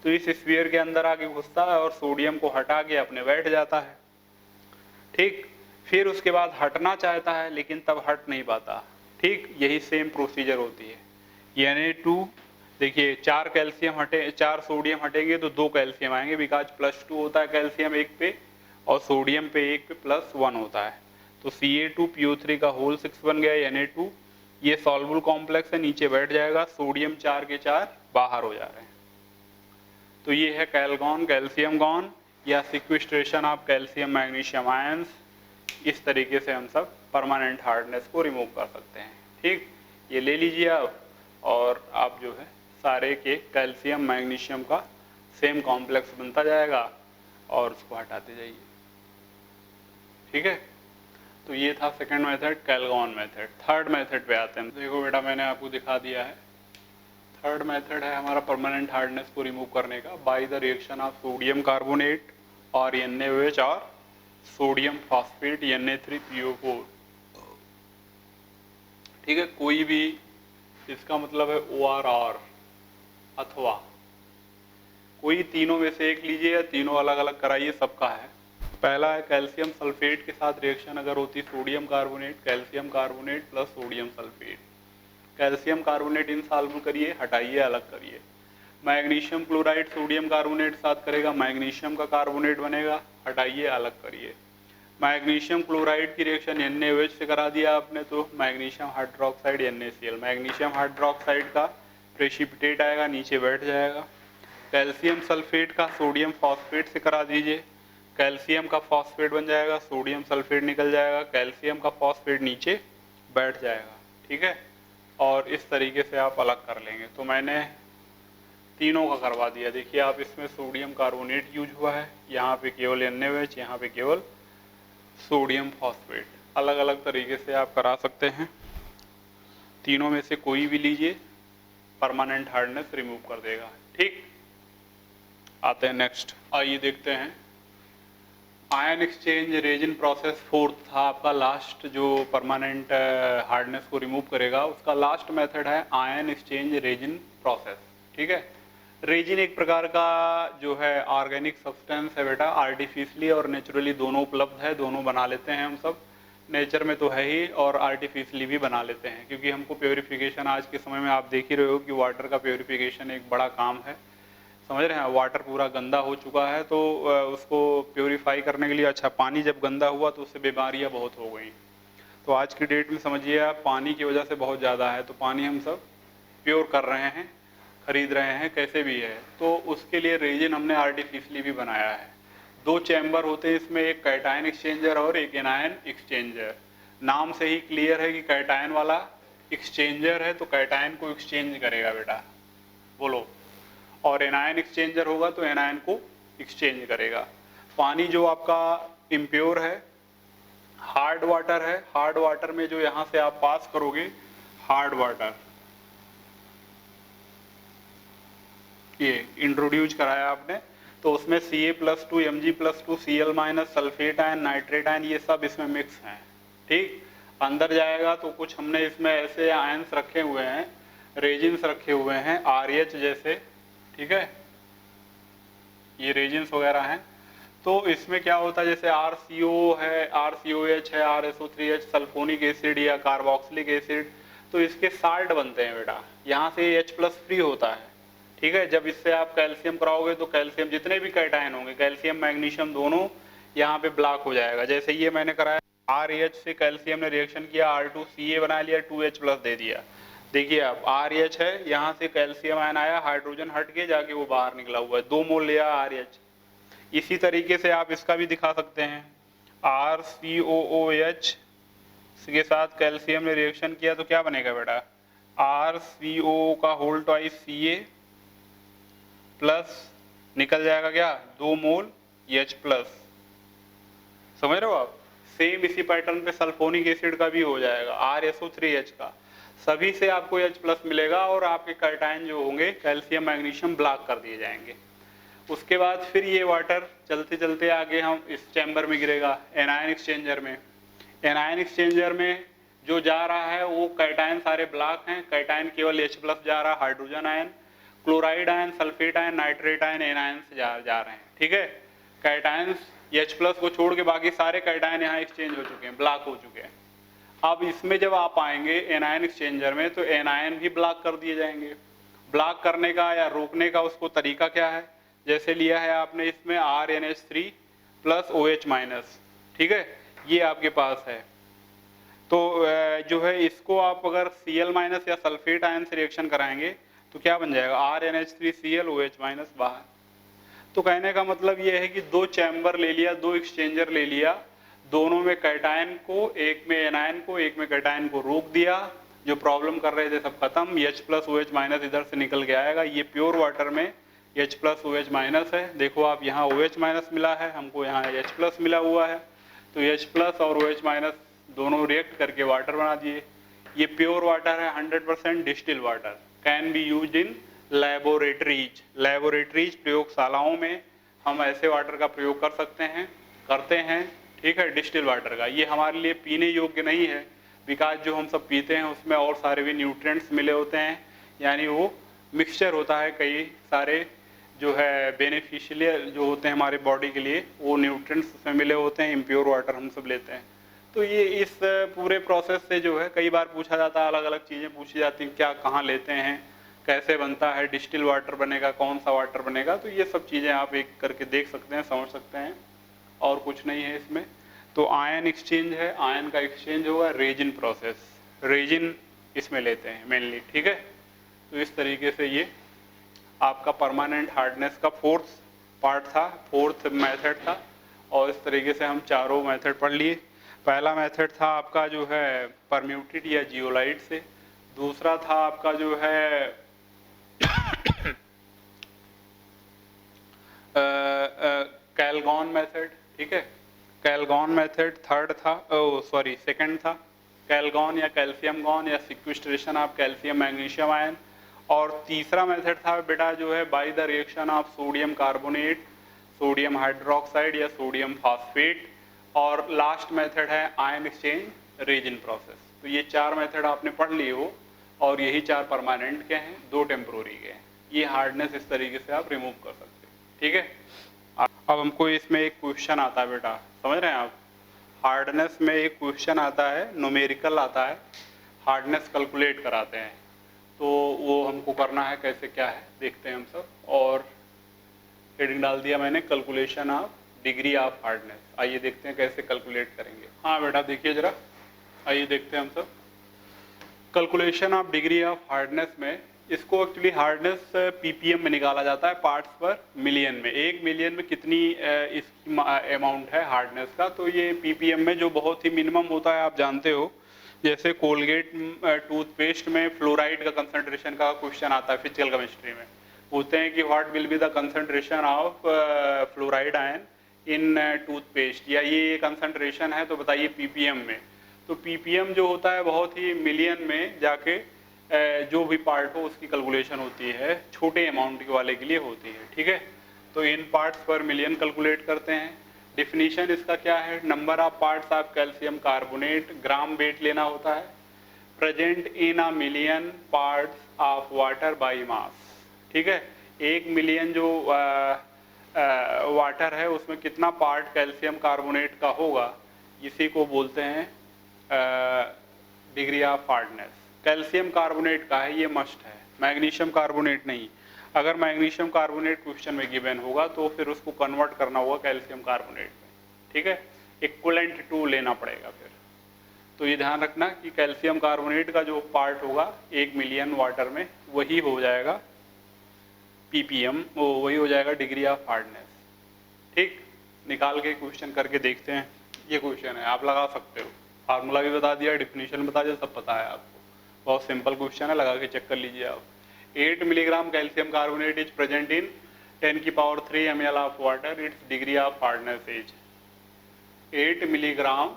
तो इस स्फीयर के अंदर आके घुसता है और सोडियम को हटा के अपने बैठ जाता है, ठीक। फिर उसके बाद हटना चाहता है लेकिन तब हट नहीं पाता, ठीक। यही सेम प्रोसीजर होती है। Na2 देखिए 4 कैल्शियम हटे, 4 सोडियम हटेंगे तो 2 कैल्शियम आएंगे, बिकॉज +2 होता है कैल्शियम एक पे और सोडियम पे एक पे +1 होता है। तो Ca2PO3 का होल 6 बन गया Na2। ये सॉल्युबल कॉम्प्लेक्स है, नीचे बैठ जाएगा, सोडियम 4 के 4 बाहर हो जा रहे हैं। तो ये है कैलगॉन, कैल्शियम गॉन या सिक्विस्ट्रेशन ऑफ कैल्शियम मैग्नीशियम आयंस। इस तरीके से हम सब परमानेंट हार्डनेस को रिमूव कर सकते हैं, ठीक। ये ले लीजिए आप और आप जो है सारे के कैल्शियम मैग्नीशियम का सेम कॉम्प्लेक्स बनता जाएगा और उसको हटाते जाइए, ठीक है। तो ये था second method, Calgon method. Third method पे आते हैं। देखो बेटा मैंने आपको दिखा दिया है, थर्ड मेथड है हमारा परमानेंट हार्डनेस को रिमूव करने का by the reaction of sodium carbonate और NaOH और सोडियम फॉस्फेट Na3PO4, ठीक है। कोई भी इसका मतलब है ORR अथवा कोई तीनों में से एक लीजिए या तीनों अलग अलग कराइए, सबका है। पहला है कैल्शियम सल्फेट के साथ रिएक्शन अगर होती sodium carbonate, calcium carbonate plus sodium sulphate. Calcium carbonate insoluble करिए, हटाइए, अलग करिए। मैग्नीशियम क्लोराइड सोडियम कार्बोनेट साथ करेगा, मैग्नीशियम का कार्बोनेट बनेगा, हटाइए, अलग करिए। मैग्नीशियम क्लोराइड की रिएक्शन NaOH से करा दिया आपने तो magnesium hydroxide NaCl, magnesium hydroxide का प्रेसिपिटेट आएगा, नीचे बैठ जाएगा। कैल्शियम सल्फेट का सोडियम फॉस्फेट से करा दीजिए, कैल्शियम का फॉस्फेट बन जाएगा, सोडियम सल्फेट निकल जाएगा, कैल्शियम का फॉस्फेट नीचे बैठ जाएगा, ठीक है। और इस तरीके से आप अलग कर लेंगे। तो मैंने तीनों का करवा दिया। देखिए आप इसमें सोडियम कार्बोनेट यूज हुआ है, यहाँ पे केवल NaOH, यहाँ पे केवल सोडियम फॉस्फेट। अलग अलग तरीके से आप करा सकते हैं, तीनों में से कोई भी लीजिए, परमानेंट हार्डनेस रिमूव कर देगा, ठीक। आते हैं नेक्स्ट, आइए देखते हैं ion exchange resin process. Fourth था आपका लास्ट जो परमानेंट हार्डनेस को रिमूव करेगा, उसका लास्ट मेथड है आयन एक्सचेंज रेजिन प्रोसेस, ठीक है। रेजिन एक प्रकार का जो है ऑर्गेनिक सब्सटेंस है बेटा, आर्टिफिशियली और नेचुरली दोनों उपलब्ध है, दोनों बना लेते हैं हम सब। नेचर में तो है ही और आर्टिफिशियली भी बना लेते हैं, क्योंकि हमको प्योरीफिकेशन आज के समय में आप देख ही रहे हो कि वाटर का प्योरीफिकेशन एक बड़ा काम है, समझ रहे हैं। वाटर पूरा गंदा हो चुका है तो उसको प्योरीफाई करने के लिए, अच्छा पानी जब गंदा हुआ तो उससे बीमारियां बहुत हो गई। तो आज की डेट में समझिए आप पानी की वजह से बहुत ज़्यादा है, तो पानी हम सब प्योर कर रहे हैं, खरीद रहे हैं, कैसे भी है। तो उसके लिए रेजिन हमने आर्टिफिशियली भी बनाया है। 2 चैम्बर होते हैं इसमें, एक कैटायन एक्सचेंजर और एक एनायन एक्सचेंजर। नाम से ही क्लियर है कि कैटायन वाला एक्सचेंजर है तो कैटायन को एक्सचेंज करेगा बेटा, बोलो। और एनायन एक्सचेंजर होगा तो एनायन को एक्सचेंज करेगा। पानी जो आपका इम्प्योर है, हार्ड वाटर है, हार्ड वाटर में जो यहां से आप पास करोगे, हार्ड वाटर ये इंट्रोड्यूस कराया आपने, तो उसमें Ca+2 Mg+2 Cl- sulphate ion, nitrate ion, ये सब इसमें मिक्स हैं, ठीक। अंदर जाएगा तो कुछ हमने इसमें ऐसे आयंस रखे हुए हैं, रेजिन्स रखे हुए हैं RH जैसे, ठीक है, ये रेजिन्स वगैरह हैं। तो इसमें क्या होता है, जैसे RCO है, RCOH है, RSO3H, सल्फोनिक एसिड या कार्बोक्सिलिक एसिड, तो इसके साल्ट बनते हैं बेटा, यहाँ से H+ फ्री होता है, ठीक है। जब इससे आप कैल्शियम कराओगे तो कैल्शियम जितने भी कैटायन होंगे, कैल्शियम मैग्नीशियम दोनों यहाँ पे ब्लॉक हो जाएगा। जैसे ये मैंने कराया, RH से कैल्शियम ने रिएक्शन किया, R2Ca बना लिया, 2H+ दे दिया। देखिए आप RH है, यहाँ से कैल्शियम आयन आया, हाइड्रोजन हट के जाके वो बाहर निकला हुआ है, 2 मोल लिया RH। इसी तरीके से आप इसका भी दिखा सकते हैं, RCOOH के साथ कैल्शियम ने रिएक्शन किया तो क्या बनेगा बेटा, RCO का होल ट्वाइस Ca प्लस निकल जाएगा क्या, 2 मोल H+, समझ रहे हो आप। सेम इसी पैटर्न पे सल्फोनिक एसिड का भी हो जाएगा, RSO3H का, सभी से आपको H+ मिलेगा और आपके कैटायन जो होंगे कैल्शियम मैग्नीशियम ब्लॉक कर दिए जाएंगे। उसके बाद फिर ये वाटर चलते चलते आगे हम इस चैम्बर में गिरेगा, एनायन एक्सचेंजर में। एनायन एक्सचेंजर में जो जा रहा है वो कैटायन सारे ब्लॉक हैं, कैटायन केवल H प्लस जा रहा है, hydrogen ion, chloride ion, sulphate ion, nitrate ion, anion से जा रहे हैं। ठीक है, कैटायंस H प्लस को छोड़ के बाकी सारे कैटायन यहाँ एक्सचेंज हो चुके हैं, ब्लॉक हो चुके हैं। अब इसमें जब आप आएंगे एनायन एक्सचेंजर में तो एनायन भी ब्लॉक कर दिए जाएंगे। ब्लॉक करने का या रोकने का उसको तरीका क्या है, जैसे लिया है आपने इसमें RNH3 प्लस OH माइनस, ठीक है, ये आपके पास है। तो जो है इसको आप अगर Cl माइनस या सल्फेट आयन से रिएक्शन कराएंगे तो क्या बन जाएगा, RNH3Cl OH माइनस बाहर। तो कहने का मतलब ये है कि दो चैम्बर ले लिया, दो एक्सचेंजर ले लिया, दोनों में कैटायन को, एक में एनायन को, एक में कैटायन को रोक दिया, जो प्रॉब्लम कर रहे थे सब खत्म, H प्लस OH माइनस इधर से निकल के आएगा। ये प्योर वाटर में H प्लस OH माइनस है, देखो आप यहाँ OH माइनस मिला है, हमको यहाँ H प्लस मिला हुआ है, तो H प्लस और OH माइनस दोनों रिएक्ट करके वाटर बना दिए। ये प्योर वाटर है, 100% distil water, can be used in laboratories. Laboratories प्रयोगशालाओं में हम ऐसे वाटर का प्रयोग कर सकते हैं, करते हैं, ठीक है, डिस्टिल वाटर का। ये हमारे लिए पीने योग्य नहीं है, बिकॉज जो हम सब पीते हैं उसमें और सारे भी न्यूट्रिएंट्स मिले होते हैं, यानी वो मिक्सचर होता है, कई सारे जो है बेनिफिशियल जो होते हैं हमारे बॉडी के लिए, वो न्यूट्रिएंट्स उसमें मिले होते हैं, इम्प्योर वाटर हम सब लेते हैं। तो ये इस पूरे प्रोसेस से जो है कई बार पूछा जाता है, अलग अलग चीज़ें पूछी जाती हैं, क्या कहाँ लेते हैं, कैसे बनता है, डिस्टिल वाटर बनेगा, कौन सा वाटर बनेगा, तो ये सब चीज़ें आप एक करके देख सकते हैं, समझ सकते हैं, और कुछ नहीं है इसमें। तो आयन एक्सचेंज है, आयन का एक्सचेंज होगा, रेजिन प्रोसेस, रेजिन इसमें लेते हैं मेनली, ठीक है। तो इस तरीके से ये आपका परमानेंट हार्डनेस का फोर्थ पार्ट था, फोर्थ मेथड था, और इस तरीके से हम चारों मेथड पढ़ लिए। पहला मेथड था आपका जो है परम्यूटेड या जियोलाइट से, दूसरा था आपका जो है कैलगॉन मेथड, ठीक है, कैलगॉन मेथड थर्ड था, सेकंड था कैलगॉन या कैल्शियम गॉन या सिक्विस्ट्रेशन ऑफ कैल्शियम मैग्नीशियम आयन, और तीसरा मेथड था बेटा जो है by the reaction of sodium carbonate, sodium hydroxide या सोडियम फास्फेट, और लास्ट मेथड है आयन एक्सचेंज, रेजिन प्रोसेस। तो ये चार मेथड आपने पढ़ लिए हो, और यही चार परमानेंट के हैं, दो टेम्प्रोरी के हैं। ये हार्डनेस इस तरीके से आप रिमूव कर सकते हैं, ठीक है। अब हमको इसमें एक क्वेश्चन आता है बेटा, समझ रहे हैं आप, हार्डनेस में एक क्वेश्चन आता है, न्यूमेरिकल आता है, हार्डनेस कैलकुलेट कराते हैं, तो वो हमको करना है, कैसे क्या है देखते हैं हम सब। और हेडिंग डाल दिया मैंने, calculation of degree of hardness. आइए देखते हैं कैसे कैलकुलेट करेंगे। हाँ बेटा देखिए जरा, आइए देखते हैं हम सब calculation of degree of hardness में। इसको एक्चुअली हार्डनेस ppm में निकाला जाता है, पार्ट्स पर मिलियन में। 1 मिलियन में कितनी इसकी अमाउंट है हार्डनेस का, तो ये ppm में जो बहुत ही मिनिमम होता है आप जानते हो। जैसे कोलगेट टूथपेस्ट में फ्लोराइड का कंसंट्रेशन का क्वेश्चन आता है फिजिकल केमिस्ट्री में, पूछते हैं कि what will be the concentration of fluoride ion in toothpaste, या ये कंसंट्रेशन है तो बताइए ppm में। तो ppm जो होता है बहुत ही मिलियन में जाके जो भी पार्ट हो उसकी कैलकुलेशन होती है, छोटे अमाउंट के वाले के लिए होती है, ठीक है। तो इन पार्ट्स पर मिलियन कैलकुलेट करते हैं। डिफिनीशन इसका क्या है, number of parts of calcium carbonate, gram weight लेना होता है, present in a million parts of water by mass, ठीक है। 1 मिलियन जो वाटर है उसमें कितना पार्ट कैल्शियम कार्बोनेट का होगा, इसी को बोलते हैं degree of hardness. Calcium carbonate का है, ये मस्ट है, मैग्नीशियम कार्बोनेट नहीं। अगर मैग्नीशियम कार्बोनेट क्वेश्चन में गिवन होगा तो फिर उसको कन्वर्ट करना होगा कैल्शियम कार्बोनेट में, ठीक है, इक्वलेंट टू लेना पड़ेगा फिर। तो ये ध्यान रखना कि कैल्शियम कार्बोनेट का जो पार्ट होगा 1 मिलियन वाटर में वही हो जाएगा ppm, वही हो जाएगा डिग्री ऑफ हार्डनेस, ठीक। निकाल के क्वेश्चन करके देखते हैं। ये क्वेश्चन है, आप लगा सकते हो, फार्मूला भी बता दिया, डिफिनीशन बता दिया, सब पता है आपको, बहुत सिंपल क्वेश्चन है, लगा के चेक कर लीजिए आप। 8 milligram calcium carbonate is present in 10 की power 3 ml of water, it's degree of hardness is 8 milligram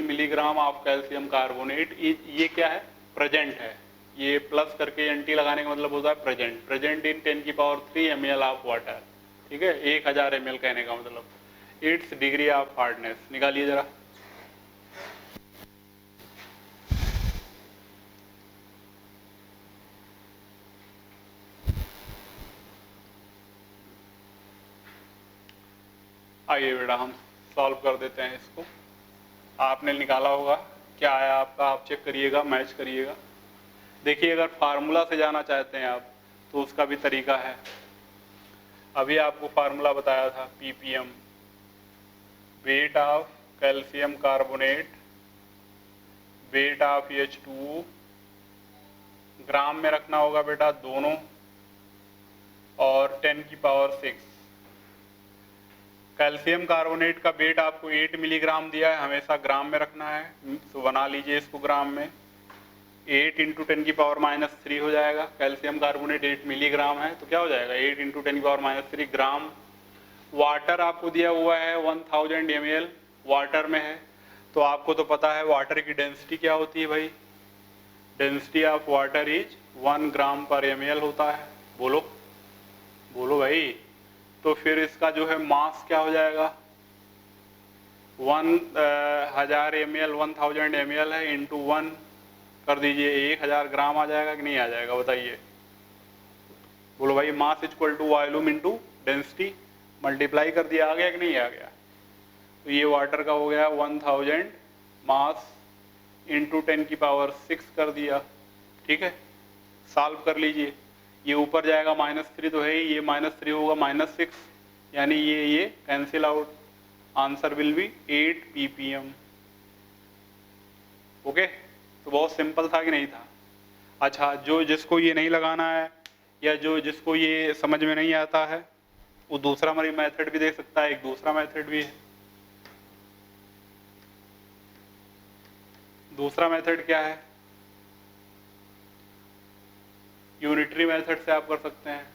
milligram of calcium carbonate is, ये क्या है, प्रेजेंट है, ये प्लस करके एंटी लगाने का मतलब होता है प्रेजेंट, प्रेजेंट इन 10 की पावर 3 ml ऑफ वाटर, ठीक है, 1000 ml कहने का मतलब, इट्स डिग्री ऑफ हार्डनेस। निकालिए जरा, आइए बेटा हम सॉल्व कर देते हैं इसको। आपने निकाला होगा क्या आया आपका, आप चेक करिएगा, मैच करिएगा। देखिए अगर फार्मूला से जाना चाहते हैं आप तो उसका भी तरीका है। अभी आपको फार्मूला बताया था ppm, weight of calcium carbonate, weight of H2O, ग्राम में रखना होगा बेटा दोनों, और 10 की पावर 6। कैल्शियम कार्बोनेट का वेट आपको 8 मिलीग्राम दिया है, हमेशा ग्राम में रखना है, तो बना लीजिए इसको ग्राम में। 8 इंटू 10 की पावर -3 हो जाएगा। कैल्शियम कार्बोनेट 8 मिलीग्राम है तो क्या हो जाएगा 8 इंटू 10 की पावर -3 ग्राम। वाटर आपको दिया हुआ है 1000 ml वाटर में है, तो आपको तो पता है वाटर की डेंसिटी क्या होती है भाई, डेंसिटी ऑफ वाटर इज 1 ग्राम पर ml होता है। बोलो बोलो भाई। तो फिर इसका जो है मास क्या हो जाएगा, 1000 ml 1000 ml है इंटू 1 कर दीजिए, 1000 ग्राम आ जाएगा कि नहीं आ जाएगा बताइए। बोलो भाई, mass equal to volume into density, multiply कर दिया, आ गया कि नहीं आ गया। तो ये वाटर का हो गया 1000 मास इंटू 10 की पावर 6 कर दिया। ठीक है, सॉल्व कर लीजिए। ये ऊपर जाएगा -3 तो है ही, ये -3 होगा -6, यानी ये cancel out. Answer will be 8 ppm। Okay, तो बहुत सिंपल था कि नहीं था। अच्छा, जो जिसको ये नहीं लगाना है या जो जिसको ये समझ में नहीं आता है वो दूसरा हमारी मेथड भी देख सकता है। एक दूसरा मेथड भी है। दूसरा मेथड क्या है, यूनिटरी मेथड से आप कर सकते हैं।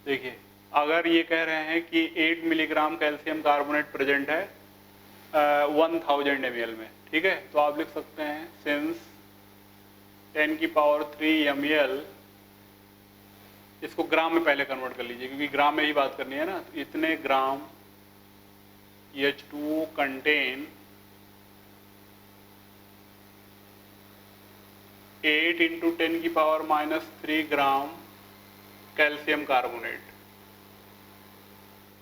देखिए अगर ये कह रहे हैं कि 8 मिलीग्राम कैल्शियम कार्बोनेट प्रेजेंट है 1000 ml में, ठीक है, तो आप लिख सकते हैं सिंस 10 की पावर 3 ml, इसको ग्राम में पहले कन्वर्ट कर लीजिए क्योंकि ग्राम में ही बात करनी है ना। तो इतने ग्राम H2O कंटेन 8 इंटू 10 की पावर -3 ग्राम कैल्शियम कार्बोनेट।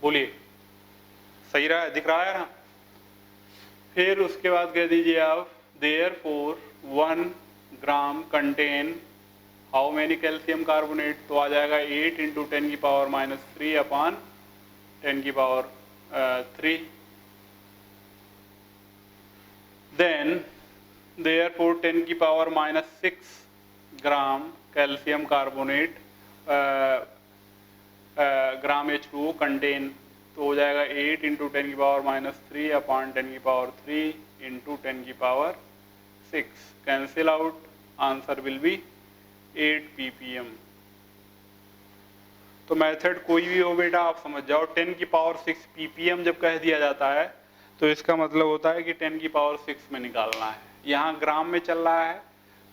बोलिए, सही रहा है, दिख रहा है ना। फिर उसके बाद कह दीजिए आप therefore 1 gram contain how many calcium carbonate, तो आ जाएगा 8 इंटू 10 की पावर -3 अपॉन 10 की पावर 3। देन देयरफॉर 10 की पावर -6 ग्राम कैल्शियम कार्बोनेट ग्राम H2O कंटेन, तो हो जाएगा 8 इंटू 10 की पावर -3 अपॉन 10 की पावर 3 इंटू 10 की power 6। Cancel out, answer will be 8 ppm। तो मेथड कोई भी हो बेटा आप समझ जाओ, 10 की पावर 6 ppm जब कह दिया जाता है तो इसका मतलब होता है कि 10 की पावर 6 में निकालना है। यहाँ ग्राम में चल रहा है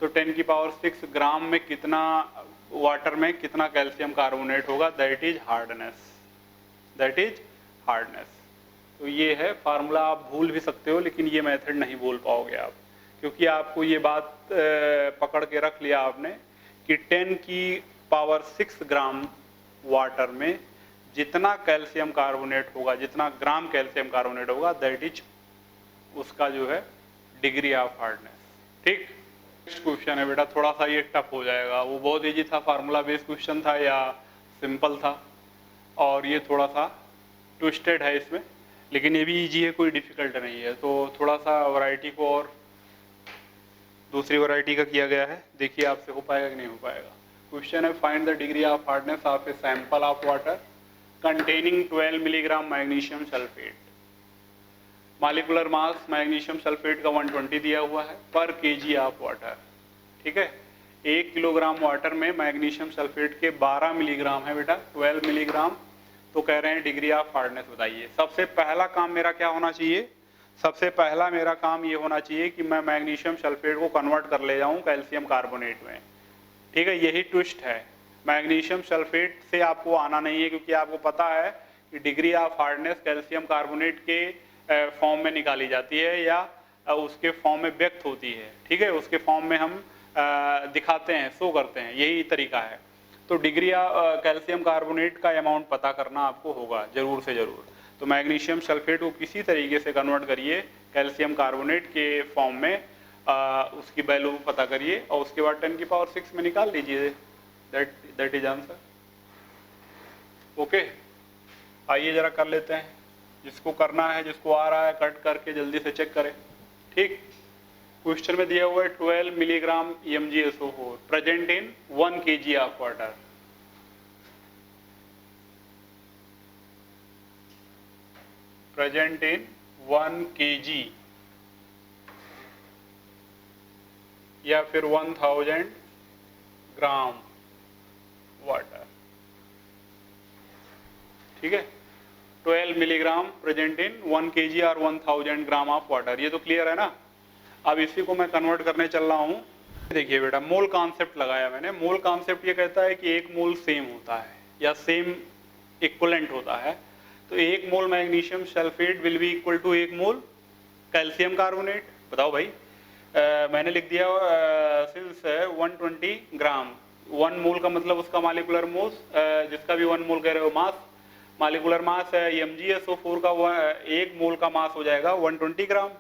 तो 10 की पावर 6 ग्राम में कितना, वाटर में कितना कैल्शियम कार्बोनेट होगा, that is hardness, that is hardness. तो ये है फार्मूला, आप भूल भी सकते हो लेकिन ये मेथड नहीं भूल पाओगे आप, क्योंकि आपको ये बात पकड़ के रख लिया आपने कि 10 की पावर 6 ग्राम वाटर में जितना कैल्शियम कार्बोनेट होगा, जितना ग्राम कैल्शियम कार्बोनेट होगा, दैट इज उसका जो है डिग्री ऑफ हार्डनेस। ठीक, नेक्स्ट क्वेश्चन है बेटा, थोड़ा सा ये टफ हो जाएगा। वो बहुत इजी था, फार्मूला बेस्ड क्वेश्चन था या सिंपल था, और ये थोड़ा सा ट्विस्टेड है इसमें, लेकिन ये भी इजी है, कोई डिफिकल्ट नहीं है। तो थोड़ा सा वैरायटी को और दूसरी वैरायटी का किया गया है, देखिए आपसे हो पाएगा कि नहीं हो पाएगा। क्वेश्चन है find the degree of hardness of a sample of water containing 12 milligram magnesium sulphate. Molecular mass magnesium sulphate का 120 दिया हुआ है पर केजी ऑफ वाटर। ठीक है, 1 किलोग्राम वाटर में मैग्नीशियम सल्फेट के 12 मिलीग्राम है बेटा, 12 मिलीग्राम। तो कह रहे हैं डिग्री ऑफ हार्डनेस बताइए। सबसे पहला काम मेरा क्या होना चाहिए, सबसे पहला मेरा काम ये होना चाहिए कि मैं मैग्नीशियम सल्फेट को कन्वर्ट कर ले जाऊं कैल्शियम कार्बोनेट में। ठीक है, यही ट्विस्ट है। मैग्नीशियम सल्फेट से आपको आना नहीं है, क्योंकि आपको पता है कि degree of hardness calcium carbonate के फॉर्म में निकाली जाती है या उसके फॉर्म में व्यक्त होती है। ठीक है, उसके फॉर्म में हम दिखाते हैं, शो करते हैं, यही तरीका है। तो डिग्री कैल्शियम कार्बोनेट का अमाउंट पता करना आपको होगा जरूर से जरूर। तो मैग्नीशियम सल्फेट को किसी तरीके से कन्वर्ट करिए कैल्शियम कार्बोनेट के फॉर्म में, उसकी वैल्यू पता करिए और उसके बाद 10 की पावर 6 में निकाल लीजिए। That is answer. ओके, आइए जरा कर लेते हैं, जिसको करना है, जिसको आ रहा है कट करके जल्दी से चेक करें। ठीक, क्वेश्चन में दिया हुआ है 12 milligram MgSO4 present in 1 kg of water. Present in 1 kg या फिर 1000 ग्राम वाटर। ठीक है, 12 मिलीग्राम प्रेजेंट इन 1 kg और 1000 ग्राम ऑफ वाटर। ये तो क्लियर है ना। अब इसी को मैं कन्वर्ट करने चल रहा हूँ। देखिए बेटा, मोल कॉन्सेप्ट लगाया मैंने। मोल कॉन्सेप्ट ये कहता है कि एक मोल सेम होता है या सेम इक्वलेंट होता है। तो एक mole magnesium sulphate will be equal to एक मोल कैल्शियम कार्बोनेट। बताओ भाई, मैंने लिख दिया सिंस 120 ग्राम। 1 मोल का मतलब उसका मॉलिक्यूलर मास, जिसका भी 1 मोल कह रहे हो मास, मॉलिक्यूलर मास MgSO4 का 1 मोल का मास हो जाएगा 120 ग्राम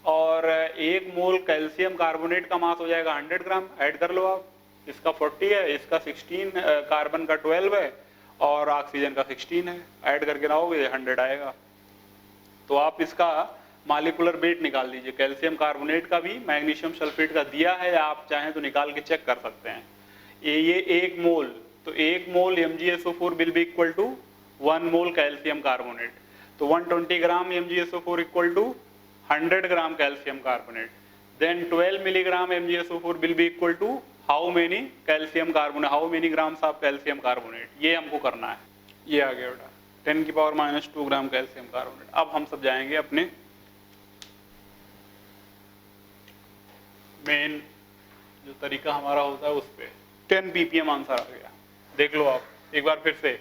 और 1 मोल कैल्शियम कार्बोनेट का मास हो जाएगा 100 ग्राम। ऐड कर लो आप, इसका 40 है, इसका 16, कार्बन का 12 है और ऑक्सीजन का 16 है। ऐड करके लाओगे 100 आएगा। तो आप इसका मॉलिक्यूलर वेट निकाल लीजिए। कैल्शियम कार्बोनेट का भी मैग्नीशियम सल्फेट का दिया है, आप चाहें तो निकाल के चेक कर सकते हैं। ये 1 मोल, तो 1 mole MgSO4 will be equal to 1 mole calcium carbonate. तो 120 gram MgSO4 equal to 100 gram calcium carbonate. Then 12 milligram MgSO4 will be equal to how many calcium carbonate, how many grams of calcium carbonate. ये हमको करना है। ये आ गया बेटा 10 की power -2 ग्राम calcium carbonate. अब हम सब जाएंगे अपने मेन जो तरीका हमारा होता है उस पे। 10 ppm आंसर आ गया। देख लो आप एक बार फिर से।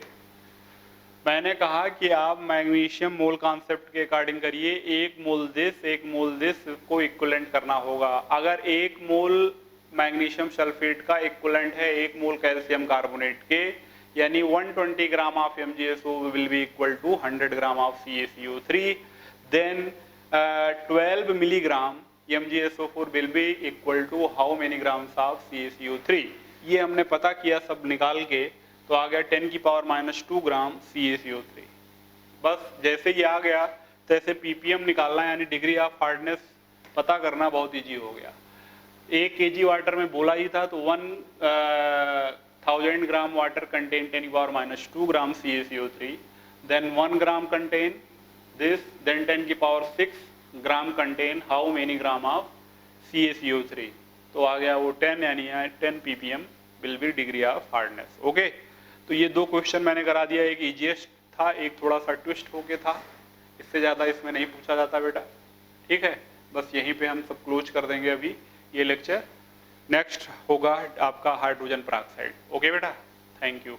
मैंने कहा कि आप मैग्नीशियम मोल कॉन्सेप्ट के अकॉर्डिंग करिए। 1 मोल दिस 1 मोल दिस को इक्विवेलेंट करना होगा। अगर 1 मोल मैग्नीशियम सल्फेट का इक्विवेलेंट है 1 मोल कैल्शियम कार्बोनेट के, यानी 120 gram of MgSO will be equal to 100 gram of CaCO3। Then 12 milligram MgSO4 will be equal to how many grams of CaCO3। ये हमने पता किया सब निकाल के, तो आ गया 10 की पावर -2 ग्राम CaCO3। बस जैसे ही आ गया तैसे ppm निकालना, यानी डिग्री ऑफ हार्डनेस पता करना बहुत इजी हो गया। 1 kg वाटर में बोला ही था, तो 1000 ग्राम वाटर कंटेन 10 की power -2 gram CaCO3। Then 1 gram contain this, then 10 की power 6 gram contain how many gram of CaCO3। तो आ गया वो 10, यानी 10 ppm will be degree of hardness. Okay, तो ये 2 क्वेश्चन मैंने करा दिया। एक इजीएस्ट था, एक थोड़ा सा ट्विस्ट होके था। इससे ज़्यादा इसमें नहीं पूछा जाता बेटा। ठीक है, बस यहीं पे हम सब क्लोज कर देंगे अभी ये लेक्चर। नेक्स्ट होगा आपका हाइड्रोजन पेरोक्साइड। ओके बेटा, थैंक यू।